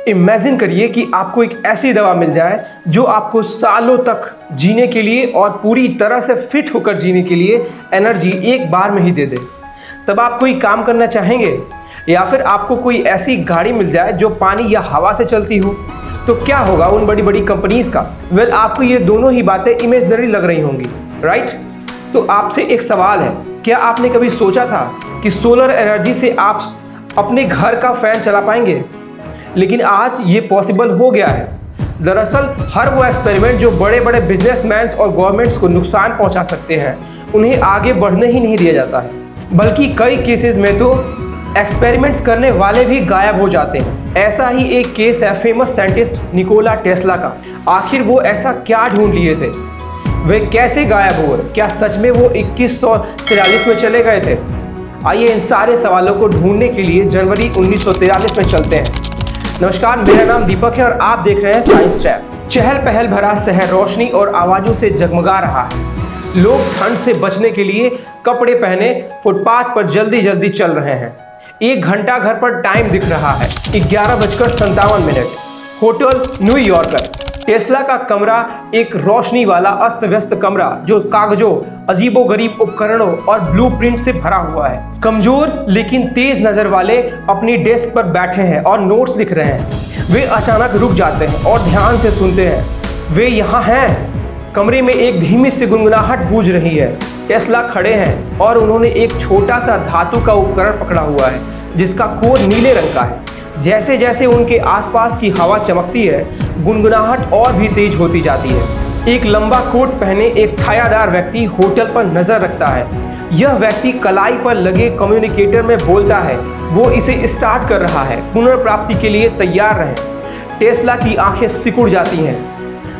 Imagine करिए कि आपको एक ऐसी दवा मिल जाए जो आपको सालों तक जीने के लिए और पूरी तरह से फिट होकर जीने के लिए एनर्जी एक बार में ही दे दे। तब आप कोई काम करना चाहेंगे? या फिर आपको कोई ऐसी गाड़ी मिल जाए जो पानी या हवा से चलती हो, तो क्या होगा उन बड़ी बड़ी कंपनीज का? वेल, आपको ये दोनों ही बातें इमेजिनरी लग रही होंगी, राइट? तो आपसे एक सवाल है, क्या आपने कभी सोचा था कि सोलर एनर्जी से आप अपने घर का फैन चला पाएंगे? लेकिन आज ये पॉसिबल हो गया है। दरअसल हर वो एक्सपेरिमेंट जो बड़े बड़े बिजनेसमैन और गवर्नमेंट्स को नुकसान पहुंचा सकते हैं, उन्हें आगे बढ़ने ही नहीं दिया जाता है, बल्कि कई केसेस में तो एक्सपेरिमेंट्स करने वाले भी गायब हो जाते हैं। ऐसा ही एक केस है फेमस साइंटिस्ट निकोला टेस्ला का। आखिर वो ऐसा क्या ढूंढ लिए थे? वे कैसे गायब हुए? क्या सच में वो 2143 में चले गए थे? आइए इन सारे सवालों को ढूंढने के लिए जनवरी 1943 में चलते हैं। नमस्कार, मेरा नाम दीपक है और आप देख रहे हैं साइंस ट्रैप। चहल पहल भरा शहर रोशनी और आवाजों से जगमगा रहा है। लोग ठंड से बचने के लिए कपड़े पहने फुटपाथ पर जल्दी जल्दी चल रहे हैं। 1 घंटा घर पर टाइम दिख रहा है, 11:57। Hotel New Yorker. टेस्ला का कमरा एक रोशनी वाला अस्त व्यस्त कमरा जो कागजों, अजीबोगरीब उपकरणों और ब्लूप्रिंट से भरा हुआ है। कमजोर लेकिन तेज नजर वाले अपनी डेस्क पर बैठे हैं और नोट्स लिख रहे हैं। वे अचानक रुक जाते हैं और ध्यान से सुनते हैं। वे यहाँ हैं। कमरे में एक धीमी सी गुनगुनाहट गूंज रही है। टेस्ला खड़े हैं और उन्होंने एक छोटा सा धातु का उपकरण पकड़ा हुआ है जिसका कोर नीले रंग का है। जैसे जैसे उनके आसपास की हवा चमकती है, गुनगुनाहट और भी तेज होती जाती है। एक लंबा कोट पहने एक छायादार व्यक्ति होटल पर नजर रखता है। यह व्यक्ति कलाई पर लगे कम्युनिकेटर में बोलता है। वो इसे स्टार्ट कर रहा है। पुनर्प्राप्ति के लिए तैयार रहें। टेस्ला की आंखें सिकुड़ जाती हैं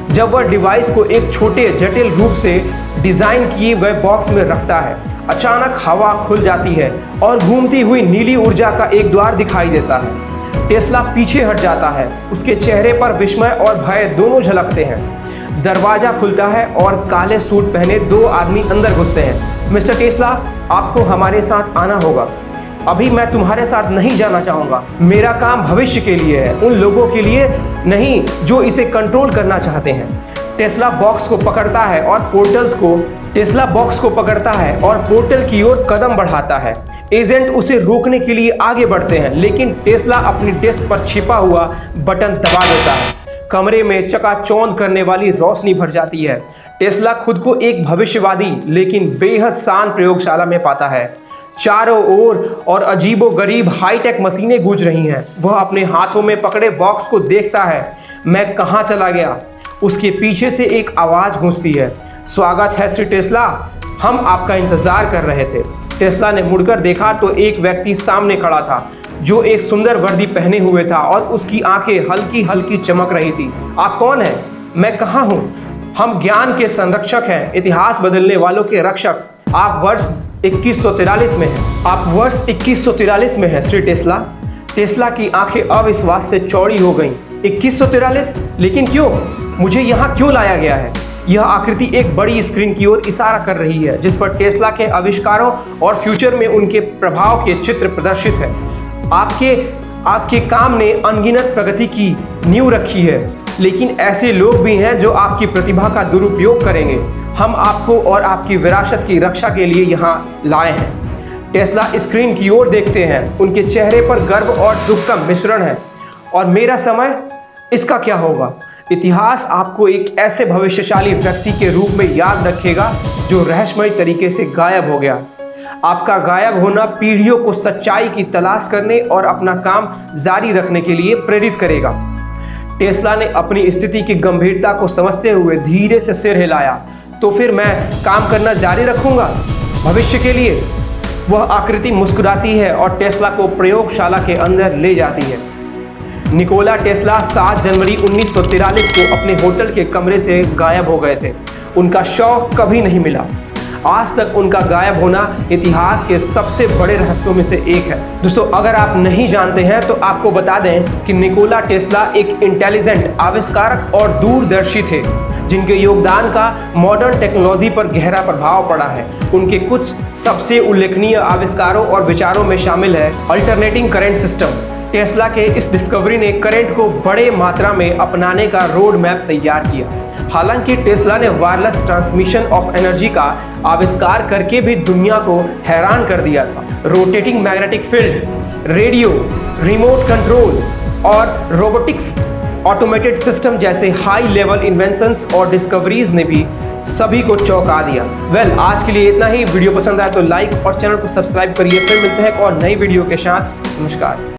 जब वह डिवाइस को एक छोटे जटिल रूप से डिजाइन किए गए बॉक्स में रखता है। अचानक हवा खुल जाती है और घूमती हुई नीली ऊर्जा का एक द्वार दिखाई देता है। टेस्ला पीछे हट जाता है। उसके चेहरे पर विस्मय और भय दोनों झलकते हैं। दरवाजा खुलता है और काले सूट पहने 2 आदमी अंदर घुसते हैं। मिस्टर टेस्ला, आपको हमारे साथ आना होगा। अभी मैं तुम्हारे साथ नहीं जाना चाहूँगा। मेरा काम भविष्य के लिए है, उन लोगों के लिए नहीं जो इसे कंट्रोल करना चाहते हैं। टेस्ला बॉक्स को पकड़ता है और पोर्टल की ओर कदम बढ़ाता है। एजेंट उसे रोकने के लिए आगे बढ़ते हैं, लेकिन टेस्ला अपनी डेस्क पर छिपा हुआ बटन दबा देता है। कमरे में चकाचौंध करने वाली रोशनी भर जाती है। टेस्ला खुद को एक भविष्यवादी लेकिन बेहद शांत प्रयोगशाला में पाता है। चारों ओर और अजीबोगरीब हाईटेक मशीनें गूंज रही हैं। वह अपने हाथों में पकड़े बॉक्स को देखता है। मैं कहाँ चला गया? उसके पीछे से एक आवाज गूंजती है। स्वागत है श्री टेस्ला, हम आपका इंतजार कर रहे थे। टेस्ला ने मुड़कर देखा तो एक व्यक्ति सामने खड़ा था जो एक सुंदर वर्दी पहने हुए था और उसकी आंखें हल्की हल्की चमक रही थी। आप कौन हैं? मैं कहाँ हूँ? हम ज्ञान के संरक्षक हैं, इतिहास बदलने वालों के रक्षक। आप वर्ष 2143 में हैं। आप वर्ष 2143 में हैं श्री टेस्ला। टेस्ला की आंखें अविश्वास से चौड़ी हो गईं। 2143? लेकिन क्यों? मुझे यहाँ क्यों लाया गया है? यह आकृति एक बड़ी स्क्रीन की ओर इशारा कर रही है जिस पर टेस्ला के आविष्कारों और फ्यूचर में उनके प्रभाव के चित्र प्रदर्शित है। आपके काम ने अनगिनत प्रगति की नींव रखी है, लेकिन ऐसे लोग भी हैं जो आपकी प्रतिभा का दुरुपयोग करेंगे। हम आपको और आपकी विरासत की रक्षा के लिए यहाँ लाए हैं। टेस्ला स्क्रीन की ओर देखते हैं। उनके चेहरे पर गर्व और दुख का मिश्रण है। और मेरा समय, इसका क्या होगा? इतिहास आपको एक ऐसे भविष्यशाली व्यक्ति के रूप में याद रखेगा जो रहस्यमय तरीके से गायब हो गया। आपका गायब होना पीढ़ियों को सच्चाई की तलाश करने और अपना काम जारी रखने के लिए प्रेरित करेगा। टेस्ला ने अपनी स्थिति की गंभीरता को समझते हुए धीरे से सिर हिलाया। तो फिर मैं काम करना जारी रखूंगा भविष्य के लिए। वह आकृति मुस्कुराती है और टेस्ला को प्रयोगशाला के अंदर ले जाती है। निकोला टेस्ला 7 जनवरी 1943 को अपने होटल के कमरे से गायब हो गए थे। उनका शव कभी नहीं मिला। आज तक उनका गायब होना इतिहास के सबसे बड़े रहस्यों में से एक है। दोस्तों, अगर आप नहीं जानते हैं तो आपको बता दें कि निकोला टेस्ला एक इंटेलिजेंट आविष्कारक और दूरदर्शी थे जिनके योगदान का मॉडर्न टेक्नोलॉजी पर गहरा प्रभाव पड़ा है। उनके कुछ सबसे उल्लेखनीय आविष्कारों और विचारों में शामिल है अल्टरनेटिंग करंट सिस्टम, टेस्ला के इस डिस्कवरी ने करंट को बड़े मात्रा में अपनाने का रोड मैप तैयार किया। हालांकि टेस्ला ने वायरलेस ट्रांसमिशन ऑफ एनर्जी का आविष्कार करके भी दुनिया को हैरान कर दिया था। Rotating magnetic field, radio, remote control और रोबोटिक्स, ऑटोमेटेड सिस्टम जैसे हाई लेवल इन्वेंशंस और डिस्कवरीज ने भी सभी को चौंका दिया। आज के लिए इतना ही। वीडियो पसंद आया तो लाइक और चैनल को सब्सक्राइब करिए। फिर मिलते हैं एक और नई वीडियो के साथ। नमस्कार।